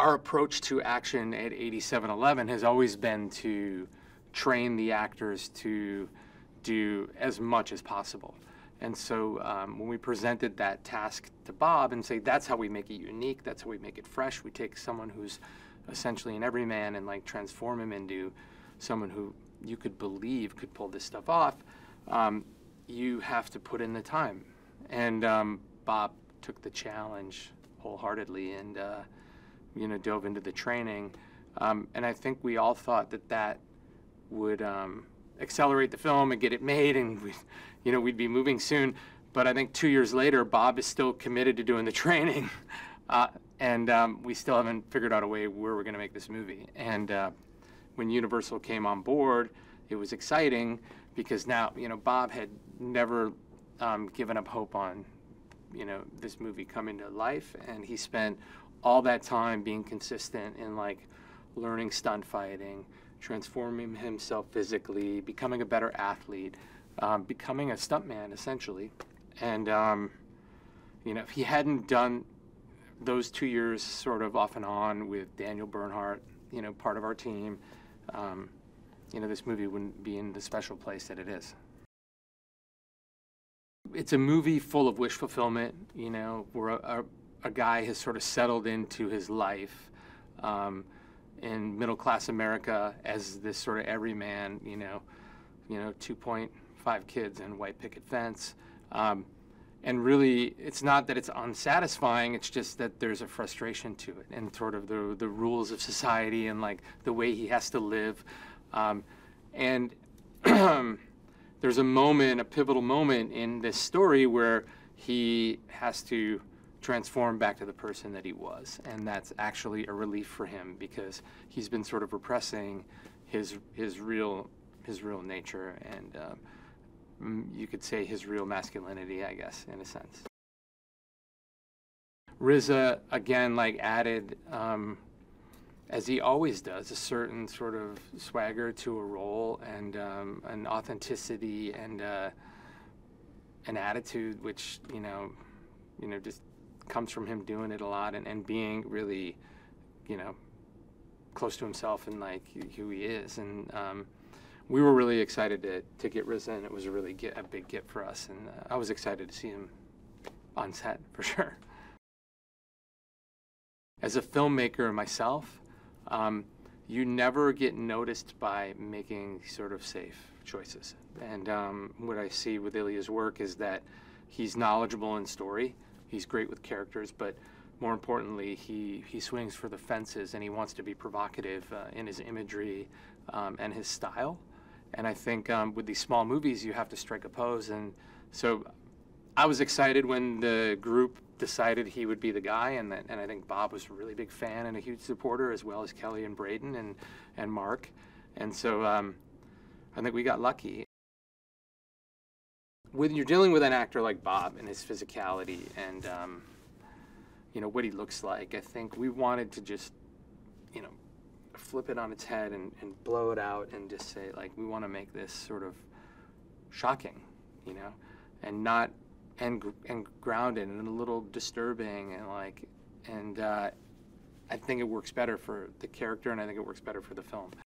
our approach to action at 8711 has always been to train the actors to do as much as possible. And so when we presented that task to Bob and say, that's how we make it unique, that's how we make it fresh, we take someone who's essentially an everyman and like transform him into someone who you could believe could pull this stuff off, you have to put in the time. And Bob took the challenge wholeheartedly and you know, dove into the training. And I think we all thought that that would accelerate the film and get it made, and we'd be moving soon. But I think 2 years later, Bob is still committed to doing the training, and we still haven't figured out a way where we're going to make this movie. And when Universal came on board, it was exciting because now, Bob had never given up hope on, this movie coming to life, and he spent all that time being consistent in like learning stunt fighting, transforming himself physically, becoming a better athlete, becoming a stuntman essentially. And if he hadn't done those 2 years sort of off and on with Daniel Bernhardt, part of our team, this movie wouldn't be in the special place that it is. It's a movie full of wish fulfillment, where a guy has sort of settled into his life in middle-class America as this sort of everyman, 2.5 kids and white picket fence. And really, it's not that it's unsatisfying, it's just that there's a frustration to it and sort of the rules of society and like the way he has to live. And there's a moment, a pivotal moment in this story where he has to transform back to the person that he was, and that's actually a relief for him because he's been sort of repressing his real nature and you could say his real masculinity, I guess, in a sense. RZA again added, as he always does, a certain sort of swagger to a role and an authenticity and an attitude which just comes from him doing it a lot and being really, close to himself and like who he is. And we were really excited to get RZA, and it was really a big get for us. And I was excited to see him on set for sure. As a filmmaker myself, you never get noticed by making sort of safe choices. And what I see with Ilya's work is that he's knowledgeable in story. He's great with characters, but more importantly, he swings for the fences, and he wants to be provocative in his imagery and his style. And I think with these small movies, you have to strike a pose. And so I was excited when the group decided he would be the guy, and I think Bob was a really big fan and a huge supporter, as well as Kelly and Braden and Marc. And so I think we got lucky. When you're dealing with an actor like Bob and his physicality and what he looks like, I think we wanted to just flip it on its head and blow it out and just say like, we want to make this sort of shocking, and not and grounded and a little disturbing and I think it works better for the character, and I think it works better for the film.